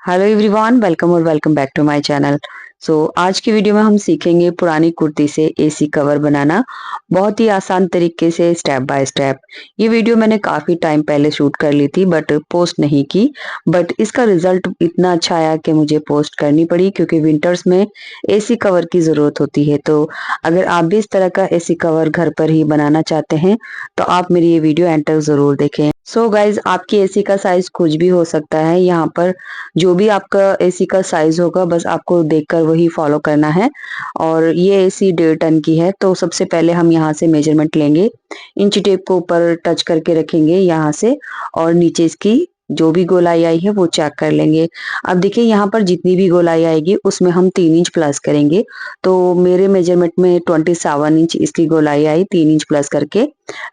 Hello everyone, welcome और welcome back to my channel. आज की वीडियो में हम सीखेंगे पुरानी कुर्ती से एसी कवर बनाना बहुत ही आसान तरीके से स्टेप बाय स्टेप। ये वीडियो मैंने काफ़ी टाइम पहले शूट कर ली थी बट पोस्ट नहीं की। बट इसका रिजल्ट इतना अच्छा आया कि मुझे पोस्ट करनी पड़ी क्योंकि विंटर्स में एसी कवर की ज़रूरत होती है। तो अगर आप भी इस तरह का एसी कवर घर पर ही बनाना चाहते हैं तो आप मेरी ये वीडियो एंड तक ज़रूर देखें। गाइज, आपकी एसी का साइज कुछ भी हो सकता है। यहाँ पर जो भी आपका एसी का साइज होगा बस आपको देखकर वही फॉलो करना है। और ये एसी 1.5 टन की है तो सबसे पहले हम यहाँ से मेजरमेंट लेंगे। इंची टेप को ऊपर टच करके रखेंगे यहाँ से और नीचे इसकी जो भी गोलाई आई है वो चेक कर लेंगे। अब देखिए यहाँ पर जितनी भी गोलाई आएगी उसमें हम 3 इंच प्लस करेंगे। तो मेरे मेजरमेंट में 27 इंच इसकी गोलाई आई, 3 इंच प्लस करके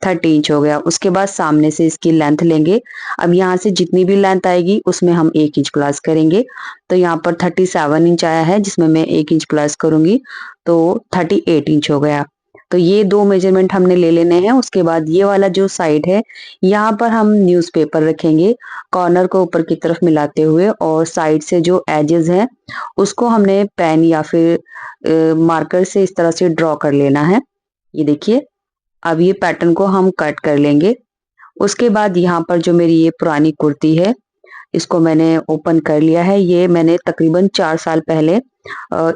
30 इंच हो गया। उसके बाद सामने से इसकी लेंथ लेंगे। अब यहाँ से जितनी भी लेंथ आएगी उसमें हम 1 इंच प्लस करेंगे। तो यहाँ पर 37 इंच आया है जिसमें मैं 1 इंच प्लस करूंगी तो 38 इंच हो गया। तो ये दो मेजरमेंट हमने ले लेने हैं। उसके बाद ये वाला जो साइड है यहाँ पर हम न्यूज़पेपर रखेंगे कॉर्नर को ऊपर की तरफ मिलाते हुए, और साइड से जो एजेस हैं उसको हमने पेन या फिर मार्कर से इस तरह से ड्रॉ कर लेना है। ये देखिए, अब ये पैटर्न को हम कट कर लेंगे। उसके बाद यहाँ पर जो मेरी ये पुरानी कुर्ती है इसको मैंने ओपन कर लिया है। ये मैंने तकरीबन 4 साल पहले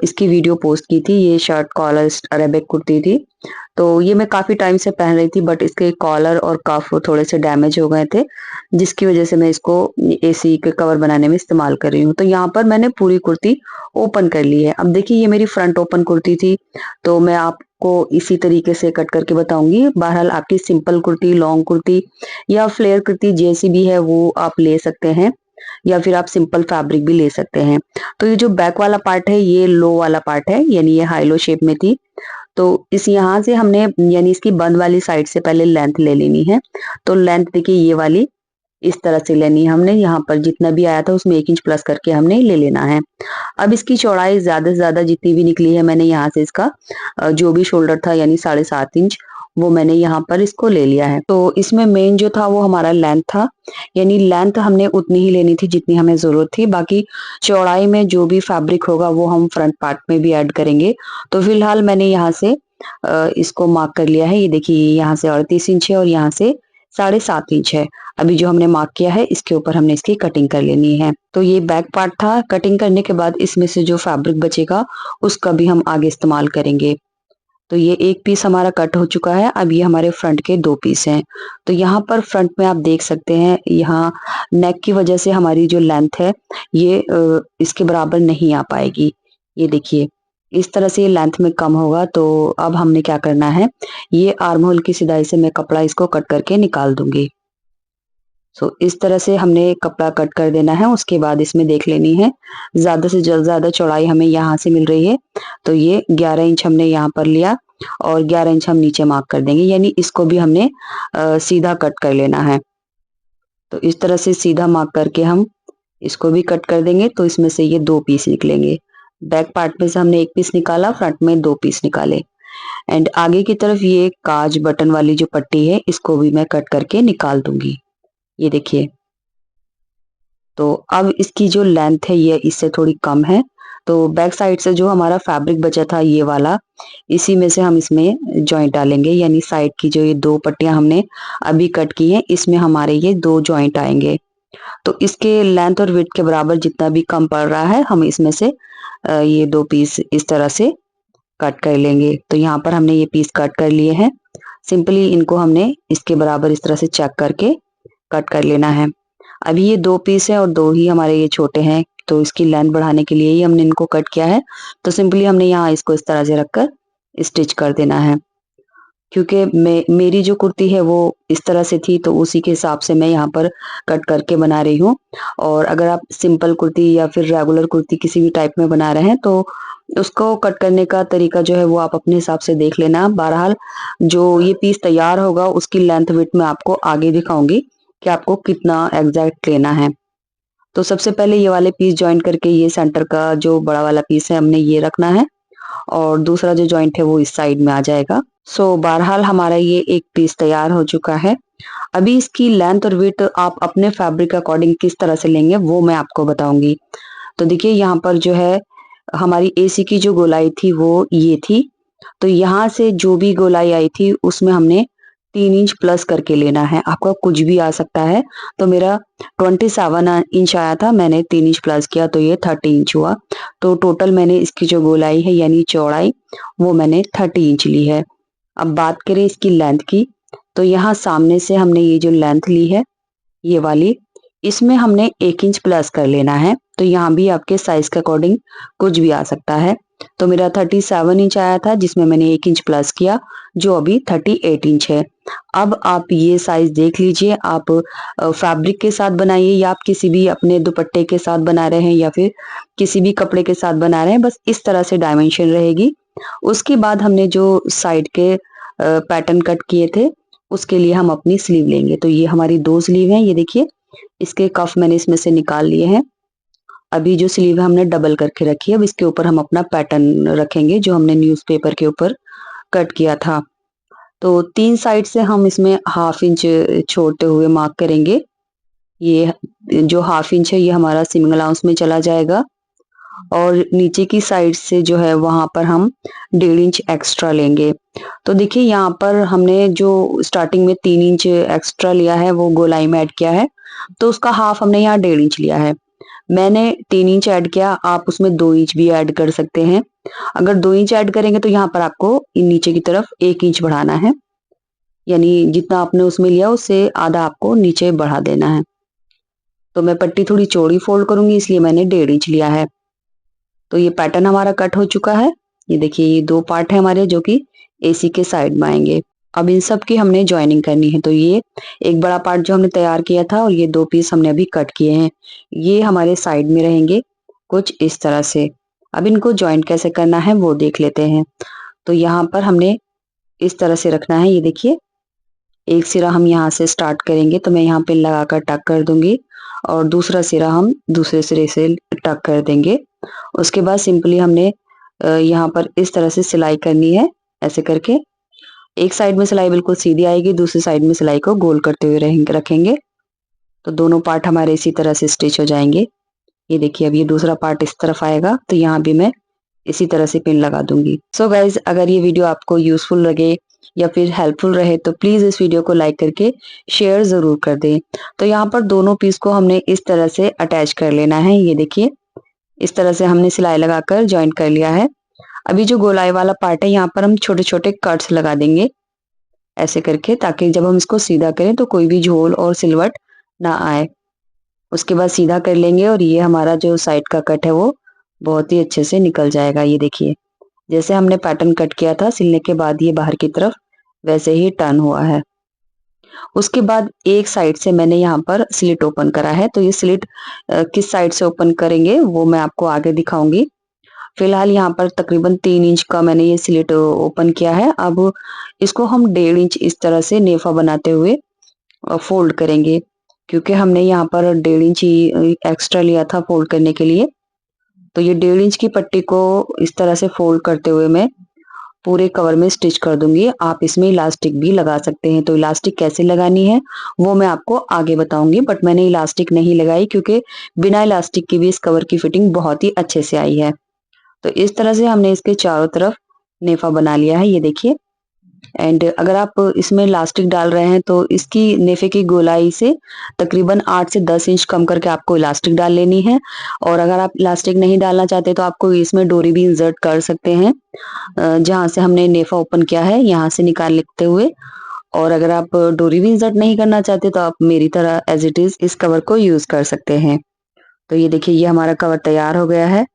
इसकी वीडियो पोस्ट की थी। ये शर्ट कॉलर अरेबिक कुर्ती थी। तो ये मैं काफी टाइम से पहन रही थी बट इसके कॉलर और कफ थोड़े से डैमेज हो गए थे जिसकी वजह से मैं इसको एसी के कवर बनाने में इस्तेमाल कर रही हूँ। तो यहाँ पर मैंने पूरी कुर्ती ओपन कर ली है। अब देखिए, ये मेरी फ्रंट ओपन कुर्ती थी तो मैं आपको इसी तरीके से कट करके बताऊंगी। बहरहाल आपकी सिंपल कुर्ती, लॉन्ग कुर्ती या फ्लेयर कुर्ती जैसी भी है वो आप ले सकते हैं, या फिर आप सिंपल फैब्रिक भी ले सकते हैं। तो ये जो बैक वाला पार्ट है ये लो वाला पार्ट है, यानी ये हाई लो शेप में थी। तो इस यहाँ से हमने यानी इसकी बंद वाली साइड से पहले लेंथ ले लेनी है। तो लेंथ देखिए ये वाली इस तरह से लेनी है हमने। यहाँ पर जितना भी आया था उसमें 1 इंच प्लस करके हमने ले लेना है। अब इसकी चौड़ाई ज्यादा से ज्यादा जितनी भी निकली है मैंने यहाँ से इसका जो भी शोल्डर था यानी 7.5 इंच वो मैंने यहाँ पर इसको ले लिया है। तो इसमें मेन जो था वो हमारा लेंथ था, यानी लेंथ हमने उतनी ही लेनी थी जितनी हमें जरूरत थी। बाकी चौड़ाई में जो भी फैब्रिक होगा वो हम फ्रंट पार्ट में भी ऐड करेंगे। तो फिलहाल मैंने यहाँ से इसको मार्क कर लिया है। ये देखिए, यहाँ से 38 इंच है और यहाँ से 7.5 इंच है। अभी जो हमने मार्क किया है इसके ऊपर हमने इसकी कटिंग कर लेनी है। तो ये बैक पार्ट था। कटिंग करने के बाद इसमें से जो फैब्रिक बचेगा उसका भी हम आगे इस्तेमाल करेंगे। तो ये एक पीस हमारा कट हो चुका है। अब ये हमारे फ्रंट के 2 पीस हैं। तो यहाँ पर फ्रंट में आप देख सकते हैं, यहाँ नेक की वजह से हमारी जो लेंथ है ये इसके बराबर नहीं आ पाएगी। ये देखिए, इस तरह से ये लेंथ में कम होगा। तो अब हमने क्या करना है, ये आर्म होल की सिधाई से मैं कपड़ा इसको कट करके निकाल दूंगी। इस तरह से हमने कपड़ा कट कर देना है। उसके बाद इसमें देख लेनी है ज्यादा से ज्यादा चौड़ाई हमें यहाँ से मिल रही है। तो ये 11 इंच हमने यहाँ पर लिया और 11 इंच हम नीचे मार्क कर देंगे, यानी इसको भी हमने सीधा कट कर लेना है। तो इस तरह से सीधा मार्क करके हम इसको भी कट कर देंगे। तो इसमें से ये 2 पीस निकलेंगे। बैक पार्ट में से हमने 1 पीस निकाला, फ्रंट में 2 पीस निकाले। एंड आगे की तरफ ये काज बटन वाली जो पट्टी है इसको भी मैं कट करके निकाल दूंगी। ये देखिए, तो अब इसकी जो लेंथ है ये इससे थोड़ी कम है। तो बैक साइड से जो हमारा फैब्रिक बचा था ये वाला, इसी में से हम इसमें जॉइंट डालेंगे, यानी साइड की जो ये 2 पट्टियां हमने अभी कट की हैं इसमें हमारे ये 2 जॉइंट आएंगे। तो इसके लेंथ और विड्थ के बराबर जितना भी कम पड़ रहा है हम इसमें से ये 2 पीस इस तरह से कट कर लेंगे। तो यहाँ पर हमने ये पीस कट कर लिए हैं। सिंपली इनको हमने इसके बराबर इस तरह से चेक करके कट कर लेना है। अभी ये 2 पीस है और 2 ही हमारे ये छोटे हैं, तो इसकी लेंथ बढ़ाने के लिए ही हमने इनको कट किया है। तो सिंपली हमने यहाँ इसको इस तरह से रखकर स्टिच कर देना है। क्योंकि मेरी जो कुर्ती है वो इस तरह से थी तो उसी के हिसाब से मैं यहाँ पर कट करके बना रही हूँ। और अगर आप सिंपल कुर्ती या फिर रेगुलर कुर्ती किसी भी टाइप में बना रहे हैं तो उसको कट करने का तरीका जो है वो आप अपने हिसाब से देख लेना। बहरहाल जो ये पीस तैयार होगा उसकी लेंथ विड्थ मैं आपको आगे दिखाऊंगी कि आपको कितना एग्जैक्ट लेना है। तो सबसे पहले ये वाले पीस ज्वाइन करके ये सेंटर का जो बड़ा वाला पीस है हमने ये रखना है। और दूसरा जो जॉइंट है वो इस साइड में आ जाएगा। सो बहरहाल हमारा ये एक पीस तैयार हो चुका है। अभी इसकी लेंथ और विड्थ आप अपने फैब्रिक अकॉर्डिंग किस तरह से लेंगे वो मैं आपको बताऊंगी। तो देखिए यहाँ पर जो है हमारी एसी की जो गोलाई थी वो ये थी। तो यहाँ से जो भी गोलाई आई थी उसमें हमने 3 इंच प्लस करके लेना है। आपका कुछ भी आ सकता है। तो मेरा 27 इंच आया था, मैंने 3 इंच प्लस किया तो ये 30 इंच हुआ। तो टोटल मैंने इसकी जो गोलाई है यानी चौड़ाई वो मैंने 30 इंच ली है। अब बात करें इसकी लेंथ की, तो यहाँ सामने से हमने ये जो लेंथ ली है ये वाली, इसमें हमने 1 इंच प्लस कर लेना है। तो यहाँ भी आपके साइज के अकॉर्डिंग कुछ भी आ सकता है। तो मेरा 37 इंच आया था जिसमें मैंने 1 इंच प्लस किया, जो अभी 38 इंच है। अब आप ये साइज देख लीजिए, आप फैब्रिक के साथ बनाइए या आप किसी भी अपने दुपट्टे के साथ बना रहे हैं या फिर किसी भी कपड़े के साथ बना रहे हैं, बस इस तरह से डायमेंशन रहेगी। उसके बाद हमने जो साइड के पैटर्न कट किए थे उसके लिए हम अपनी स्लीव लेंगे। तो ये हमारी 2 स्लीव हैं, ये देखिए इसके कफ मैंने इसमें से निकाल लिए हैं। अभी जो स्लीव है हमने डबल करके रखी है। अब इसके ऊपर हम अपना पैटर्न रखेंगे जो हमने न्यूज़पेपर के ऊपर कट किया था। तो 3 साइड से हम इसमें 1/2 इंच छोड़ते हुए मार्क करेंगे। ये जो 1/2 इंच है ये हमारा सीमिंग अलाउंस में चला जाएगा और नीचे की साइड से जो है वहां पर हम 1.5 इंच एक्स्ट्रा लेंगे। तो देखिए यहाँ पर हमने जो स्टार्टिंग में 3 इंच एक्स्ट्रा लिया है वो गोलाई में ऐड किया है, तो उसका हाफ हमने यहाँ 1.5 इंच लिया है। मैंने 3 इंच ऐड किया, आप उसमें 2 इंच भी ऐड कर सकते हैं। अगर 2 इंच ऐड करेंगे तो यहाँ पर आपको नीचे की तरफ 1 इंच बढ़ाना है, यानी जितना आपने उसमें लिया उससे आधा आपको नीचे बढ़ा देना है। तो मैं पट्टी थोड़ी चौड़ी फोल्ड करूंगी इसलिए मैंने 1.5 इंच लिया है। तो ये पैटर्न हमारा कट हो चुका है। ये देखिए ये 2 पार्ट है हमारे जो कि एसी के साइड में आएंगे। अब इन सब की हमने ज्वाइनिंग करनी है। तो ये एक बड़ा पार्ट जो हमने तैयार किया था और ये 2 पीस हमने अभी कट किए हैं, ये हमारे साइड में रहेंगे कुछ इस तरह से। अब इनको ज्वाइंट कैसे करना है वो देख लेते हैं। तो यहाँ पर हमने इस तरह से रखना है। ये देखिए एक सिरा हम यहाँ से स्टार्ट करेंगे, तो मैं यहाँ पे लगाकर टक कर दूंगी और दूसरा सिरा हम दूसरे सिरे से टक कर देंगे। उसके बाद सिंपली हमने यहाँ पर इस तरह से सिलाई करनी है, ऐसे करके। एक साइड में सिलाई बिल्कुल सीधी आएगी, दूसरी साइड में सिलाई को गोल करते हुए रखेंगे। तो दोनों पार्ट हमारे इसी तरह से स्टिच हो जाएंगे। ये देखिए अब ये दूसरा पार्ट इस तरफ आएगा, तो यहाँ भी मैं इसी तरह से पिन लगा दूंगी। सो गाइज, अगर ये वीडियो आपको यूजफुल लगे या फिर हेल्पफुल रहे तो प्लीज इस वीडियो को लाइक करके शेयर जरूर कर दें। तो यहाँ पर दोनों पीस को हमने इस तरह से अटैच कर लेना है। ये देखिए इस तरह से हमने सिलाई लगाकर ज्वाइंट कर लिया है। अभी जो गोलाई वाला पार्ट है यहाँ पर हम छोटे छोटे कट्स लगा देंगे ऐसे करके, ताकि जब हम इसको सीधा करें तो कोई भी झोल और सिलवट ना आए। उसके बाद सीधा कर लेंगे और ये हमारा जो साइड का कट है वो बहुत ही अच्छे से निकल जाएगा। ये देखिए जैसे हमने पैटर्न कट किया था सिलने के बाद ये बाहर की तरफ वैसे ही टर्न हुआ है। उसके बाद एक साइड से मैंने यहाँ पर स्लिट ओपन करा है। तो ये स्लिट किस साइड से ओपन करेंगे वो मैं आपको आगे दिखाऊंगी। फिलहाल यहाँ पर तकरीबन 3 इंच का मैंने ये स्लिट ओपन किया है। अब इसको हम 1.5 इंच इस तरह से नेफा बनाते हुए फोल्ड करेंगे, क्योंकि हमने यहाँ पर 1.5 इंच ही एक्स्ट्रा लिया था फोल्ड करने के लिए। तो ये 1.5 इंच की पट्टी को इस तरह से फोल्ड करते हुए मैं पूरे कवर में स्टिच कर दूंगी। आप इसमें इलास्टिक भी लगा सकते हैं। तो इलास्टिक कैसे लगानी है वो मैं आपको आगे बताऊंगी, बट मैंने इलास्टिक नहीं लगाई क्योंकि बिना इलास्टिक की भी इस कवर की फिटिंग बहुत ही अच्छे से आई है। तो इस तरह से हमने इसके चारों तरफ नेफा बना लिया है, ये देखिए। एंड अगर आप इसमें इलास्टिक डाल रहे हैं तो इसकी नेफे की गोलाई से तकरीबन 8 से 10 इंच कम करके आपको इलास्टिक डाल लेनी है। और अगर आप इलास्टिक नहीं डालना चाहते तो आपको इसमें डोरी भी इंसर्ट कर सकते हैं, जहां से हमने नेफा ओपन किया है यहाँ से निकाल लेते हुए। और अगर आप डोरी भी इंसर्ट नहीं करना चाहते तो आप मेरी तरह एज इट इज इस कवर को यूज कर सकते हैं। तो ये देखिए ये हमारा कवर तैयार हो गया है।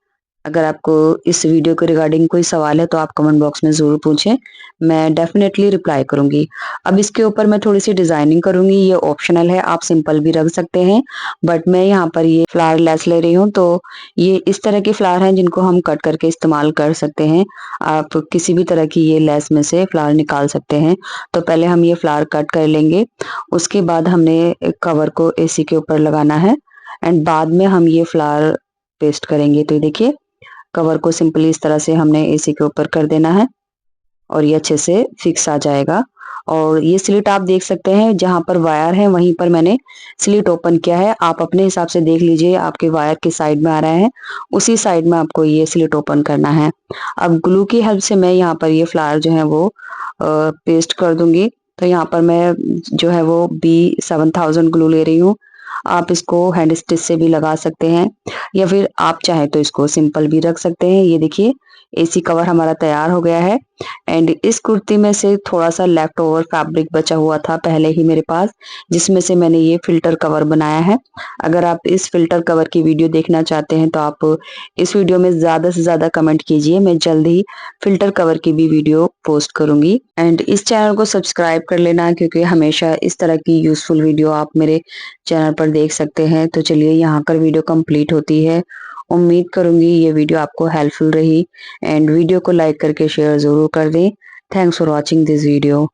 अगर आपको इस वीडियो के रिगार्डिंग कोई सवाल है तो आप कमेंट बॉक्स में ज़रूर पूछें, मैं डेफिनेटली रिप्लाई करूंगी। अब इसके ऊपर मैं थोड़ी सी डिजाइनिंग करूंगी, ये ऑप्शनल है, आप सिंपल भी रख सकते हैं। बट मैं यहाँ पर ये फ्लावर लेस ले रही हूँ, तो ये इस तरह के फ्लावर हैं जिनको हम कट करके इस्तेमाल कर सकते हैं। आप किसी भी तरह की ये लेस में से फ्लावर निकाल सकते हैं। तो पहले हम ये फ्लावर कट कर लेंगे, उसके बाद हमने कवर को एसी के ऊपर लगाना है एंड बाद में हम ये फ्लावर पेस्ट करेंगे। तो देखिए कवर को सिंपली इस तरह से हमने एसी के ऊपर कर देना है और ये अच्छे से फिक्स आ जाएगा। और ये स्लिट आप देख सकते हैं, जहाँ पर वायर है वहीं पर मैंने स्लिट ओपन किया है। आप अपने हिसाब से देख लीजिए आपके वायर किस साइड में आ रहा है, उसी साइड में आपको ये स्लिट ओपन करना है। अब ग्लू की हेल्प से मैं यहाँ पर ये फ्लावर जो है वो पेस्ट कर दूंगी। तो यहाँ पर मैं जो है वो B7000 ग्लू ले रही हूँ। आप इसको हैंड स्टिच से भी लगा सकते हैं या फिर आप चाहे तो इसको सिंपल भी रख सकते हैं। ये देखिए एसी कवर हमारा तैयार हो गया है। एंड इस कुर्ती में से थोड़ा सा लेफ्ट ओवर फैब्रिक बचा हुआ था पहले ही मेरे पास, जिसमें से मैंने ये फिल्टर कवर बनाया है। अगर आप इस फिल्टर कवर की वीडियो देखना चाहते हैं तो आप इस वीडियो में ज्यादा से ज्यादा कमेंट कीजिए, मैं जल्द ही फिल्टर कवर की भी वीडियो पोस्ट करूंगी। एंड इस चैनल को सब्सक्राइब कर लेना, क्योंकि हमेशा इस तरह की यूजफुल वीडियो आप मेरे चैनल पर देख सकते हैं। तो चलिए यहाँ कर वीडियो कंप्लीट होती है। उम्मीद करूंगी ये वीडियो आपको हेल्पफुल रही। एंड वीडियो को लाइक करके शेयर जरूर कर दें। Thanks for watching this video.